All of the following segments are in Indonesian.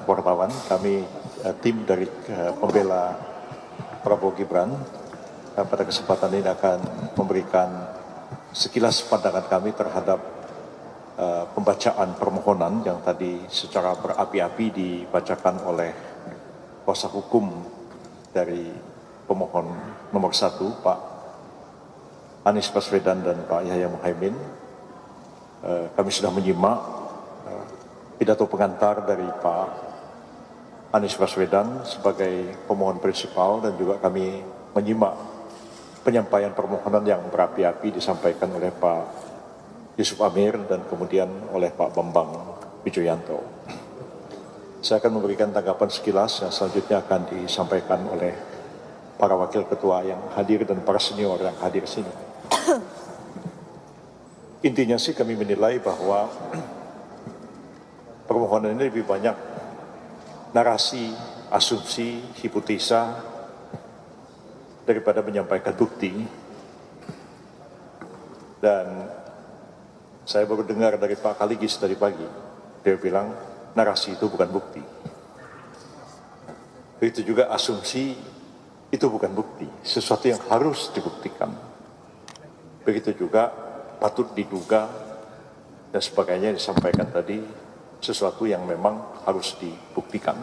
wartawan, kami tim dari pembela Prabowo Gibran pada kesempatan ini akan memberikan sekilas pandangan kami terhadap pembacaan permohonan yang tadi secara berapi-api dibacakan oleh kuasa hukum dari pemohon nomor 1, Pak Anies Baswedan dan Pak Yahya Muhaimin. Kami sudah menyimak pidato pengantar dari Pak Anies Baswedan sebagai pemohon prinsipal, dan juga kami menyimak penyampaian permohonan yang berapi-api disampaikan oleh Pak Yusuf Amir dan kemudian oleh Pak Bambang Wijoyanto. Saya akan memberikan tanggapan sekilas yang selanjutnya akan disampaikan oleh para wakil ketua yang hadir dan para senior yang hadir sini. Intinya sih kami menilai bahwa permohonan ini lebih banyak narasi, asumsi, hipotesa daripada menyampaikan bukti. Dan saya baru dengar dari Pak Kaligis tadi pagi, dia bilang narasi itu bukan bukti. Begitu juga asumsi itu bukan bukti, sesuatu yang harus dibuktikan. Begitu juga patut diduga dan sebagainya disampaikan tadi, sesuatu yang memang harus dibuktikan.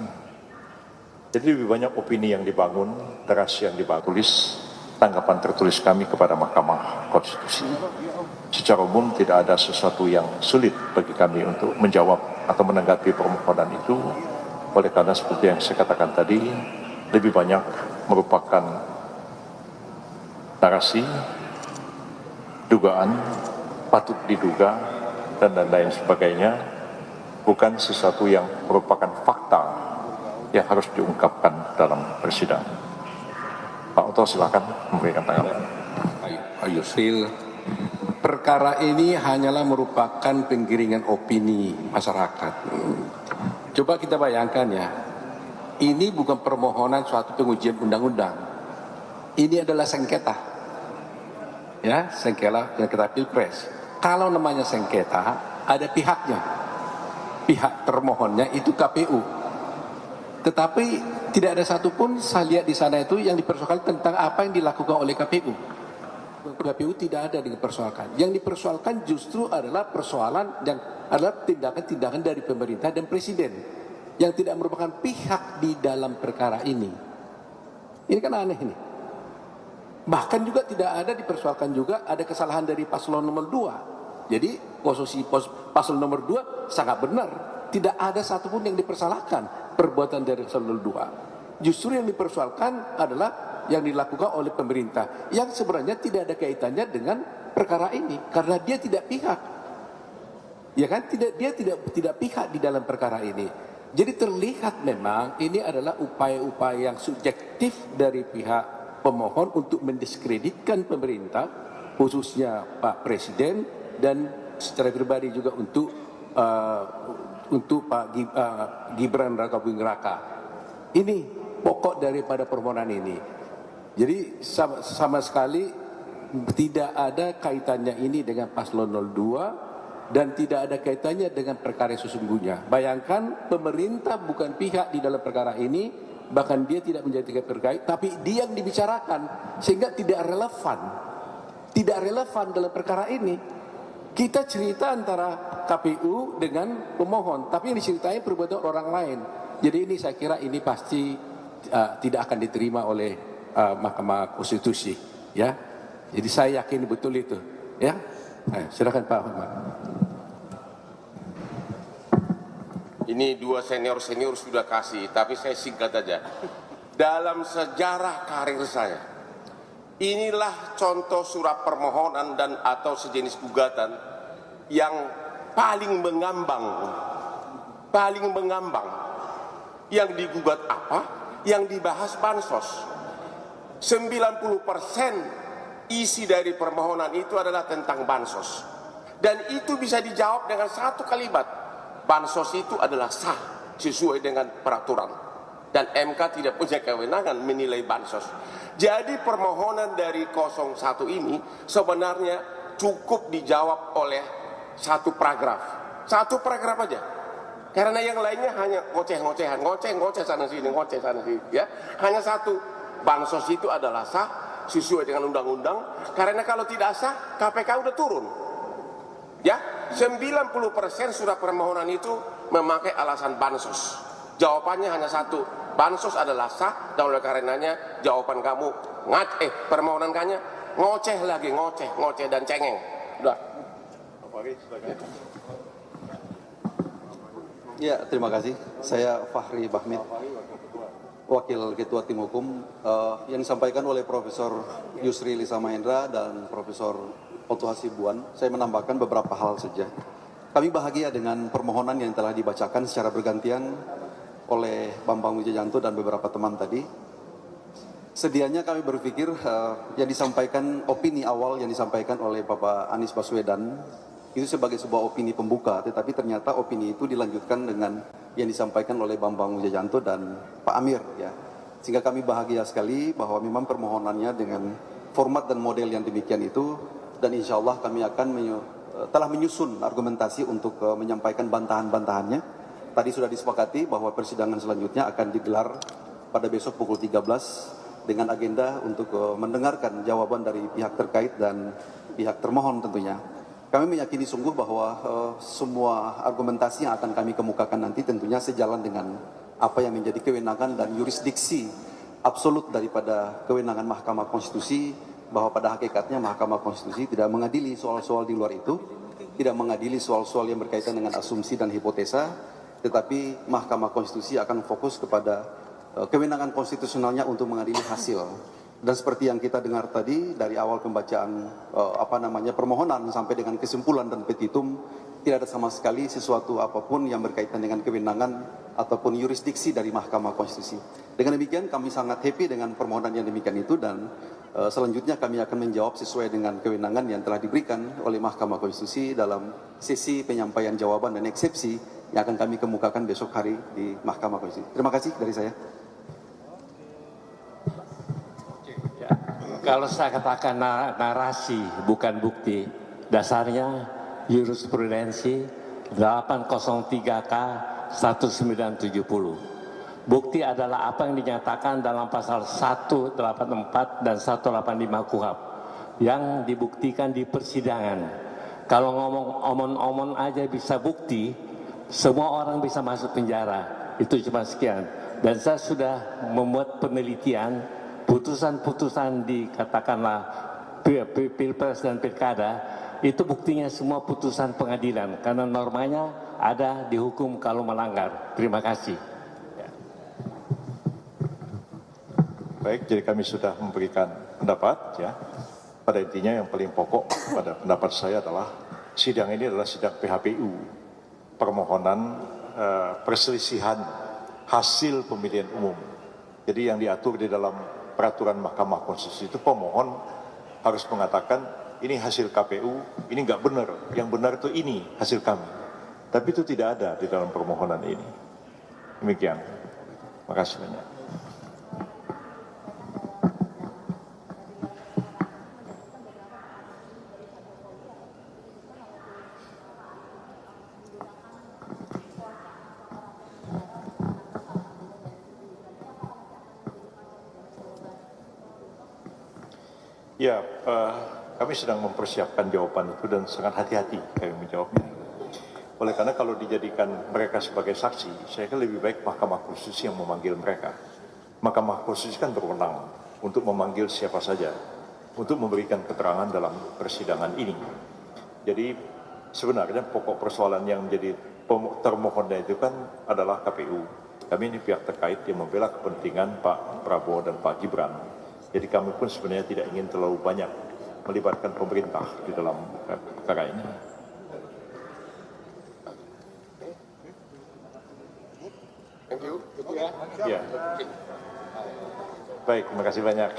Jadi lebih banyak opini yang dibangun, narasi yang dibangun, tulis tanggapan tertulis kami kepada Mahkamah Konstitusi. Secara umum tidak ada sesuatu yang sulit bagi kami untuk menjawab atau menanggapi permohonan itu, oleh karena seperti yang saya katakan tadi, lebih banyak merupakan narasi, dugaan, patut diduga, dan lain-lain sebagainya, bukan sesuatu yang merupakan fakta yang harus diungkapkan dalam persidangan. Pak Oto, silakan memberikan tanggapan. Pak Yusril, perkara ini hanyalah merupakan penggiringan opini masyarakat. Coba kita bayangkan ya, ini bukan permohonan suatu pengujian undang-undang. Ini adalah sengketa. Ya, sengketa Pilpres. Kalau namanya sengketa, ada pihaknya. Pihak termohonnya itu KPU. Tetapi tidak ada satupun saya lihat di sana itu yang dipersoalkan tentang apa yang dilakukan oleh KPU. KPU tidak ada dipersoalkan. Yang dipersoalkan justru adalah persoalan yang adalah tindakan-tindakan dari pemerintah dan presiden yang tidak merupakan pihak di dalam perkara ini. Ini kan aneh ini. Bahkan juga tidak ada dipersoalkan juga ada kesalahan dari paslon nomor 2. Jadi posisi paslon nomor 2 sangat benar. Tidak ada satupun yang dipersalahkan perbuatan dari paslon nomor 2. Justru yang dipersoalkan adalah yang dilakukan oleh pemerintah yang sebenarnya tidak ada kaitannya dengan perkara ini karena dia tidak pihak. Ya kan? Dia tidak pihak di dalam perkara ini. Jadi terlihat memang ini adalah upaya-upaya yang subjektif dari pihak pemohon untuk mendiskreditkan pemerintah, khususnya Pak Presiden, dan secara pribadi juga untuk Pak Gibran Rakabuming Raka. Ini pokok daripada permohonan ini. Jadi sama sekali tidak ada kaitannya ini dengan paslon 02 dan tidak ada kaitannya dengan perkara sesungguhnya. Bayangkan pemerintah bukan pihak di dalam perkara ini, bahkan dia tidak menjadi terkait, tapi dia yang dibicarakan sehingga tidak relevan dalam perkara ini. Kita cerita antara KPU dengan pemohon, tapi yang diceritain perbuatan orang lain. Jadi ini saya kira ini pasti tidak akan diterima oleh Mahkamah Konstitusi, ya. Jadi saya yakin betul itu, ya. Silakan Pak Ahmad. Ini dua senior sudah kasih, tapi saya singkat aja. Dalam sejarah karir saya, inilah contoh surat permohonan dan atau sejenis gugatan yang paling mengambang. Yang digugat apa? Yang dibahas bansos. 90% isi dari permohonan itu adalah tentang bansos. Dan itu bisa dijawab dengan satu kalimat. Bansos itu adalah sah sesuai dengan peraturan. Dan MK tidak punya kewenangan menilai bansos. Jadi permohonan dari 01 ini sebenarnya cukup dijawab oleh satu paragraf. Satu paragraf aja. Karena yang lainnya hanya ngoceh-ngocehan, ngoceh sana sini, ya. Hanya satu, bansos itu adalah sah sesuai dengan undang-undang. Karena kalau tidak sah, KPK udah turun. Ya, 90% surat permohonan itu memakai alasan bansos. Jawabannya hanya satu, bansos adalah sah, dan oleh karenanya jawaban kamu permohonan kanya ngoceh lagi, ngoceh dan cengeng. Udah. Ya, terima kasih. Saya Fahri Bahmid, Wakil Ketua Tim Hukum, yang disampaikan oleh Profesor Yusri Lisa Mahendra dan Profesor Oto Hasibuan. Saya menambahkan beberapa hal saja. Kami bahagia dengan permohonan yang telah dibacakan secara bergantian oleh Bambang Wijayanto dan beberapa teman tadi. Sedianya kami berpikir yang disampaikan, opini awal yang disampaikan oleh Bapak Anies Baswedan itu sebagai sebuah opini pembuka, tetapi ternyata opini itu dilanjutkan dengan yang disampaikan oleh Bambang Wijayanto dan Pak Amir, ya. Sehingga kami bahagia sekali bahwa memang permohonannya dengan format dan model yang demikian itu, dan insya Allah kami akan telah menyusun argumentasi untuk menyampaikan bantahan-bantahannya. Tadi sudah disepakati bahwa persidangan selanjutnya akan digelar pada besok pukul 13 dengan agenda untuk mendengarkan jawaban dari pihak terkait dan pihak termohon tentunya. Kami meyakini sungguh bahwa semua argumentasi yang akan kami kemukakan nanti tentunya sejalan dengan apa yang menjadi kewenangan dan yurisdiksi absolut daripada kewenangan Mahkamah Konstitusi, bahwa pada hakikatnya Mahkamah Konstitusi tidak mengadili soal-soal di luar itu, tidak mengadili soal-soal yang berkaitan dengan asumsi dan hipotesa, tetapi Mahkamah Konstitusi akan fokus kepada kewenangan konstitusionalnya untuk mengadili hasil. Dan seperti yang kita dengar tadi dari awal pembacaan permohonan sampai dengan kesimpulan dan petitum, tidak ada sama sekali sesuatu apapun yang berkaitan dengan kewenangan ataupun yurisdiksi dari Mahkamah Konstitusi. Dengan demikian kami sangat happy dengan permohonan yang demikian itu, dan selanjutnya kami akan menjawab sesuai dengan kewenangan yang telah diberikan oleh Mahkamah Konstitusi dalam sesi penyampaian jawaban dan eksepsi yang akan kami kemukakan besok hari di Mahkamah Konstitusi. Terima kasih dari saya. Kalau saya katakan narasi bukan bukti, dasarnya jurisprudensi 803K 1970. Bukti adalah apa yang dinyatakan dalam pasal 184 dan 185 KUHP yang dibuktikan di persidangan. Kalau ngomong omon-omon aja bisa bukti, semua orang bisa masuk penjara. Itu cuma sekian. Dan saya sudah membuat penelitian, putusan-putusan di katakanlah Pilpres dan Pilkada, itu buktinya semua putusan pengadilan. Karena normanya ada dihukum kalau melanggar. Terima kasih. Baik, jadi kami sudah memberikan pendapat, ya. Pada intinya yang paling pokok pada pendapat saya adalah sidang ini adalah sidang PHPU, permohonan perselisihan hasil pemilihan umum. Jadi yang diatur di dalam peraturan Mahkamah Konstitusi itu pemohon harus mengatakan ini hasil KPU, ini nggak benar, yang benar itu ini hasil kami. Tapi itu tidak ada di dalam permohonan ini. Demikian. Terima kasih banyak. Ya, kami sedang mempersiapkan jawaban itu dan sangat hati-hati kami menjawabnya. Oleh karena kalau dijadikan mereka sebagai saksi, saya kira lebih baik Mahkamah Konstitusi yang memanggil mereka. Mahkamah Konstitusi kan berwenang untuk memanggil siapa saja, untuk memberikan keterangan dalam persidangan ini. Jadi sebenarnya pokok persoalan yang menjadi termohonnya itu kan adalah KPU. Kami ini pihak terkait yang membela kepentingan Pak Prabowo dan Pak Gibran. Jadi kami pun sebenarnya tidak ingin terlalu banyak melibatkan pemerintah di dalam perkara ini. Thank you. Ya. Baik, terima kasih banyak.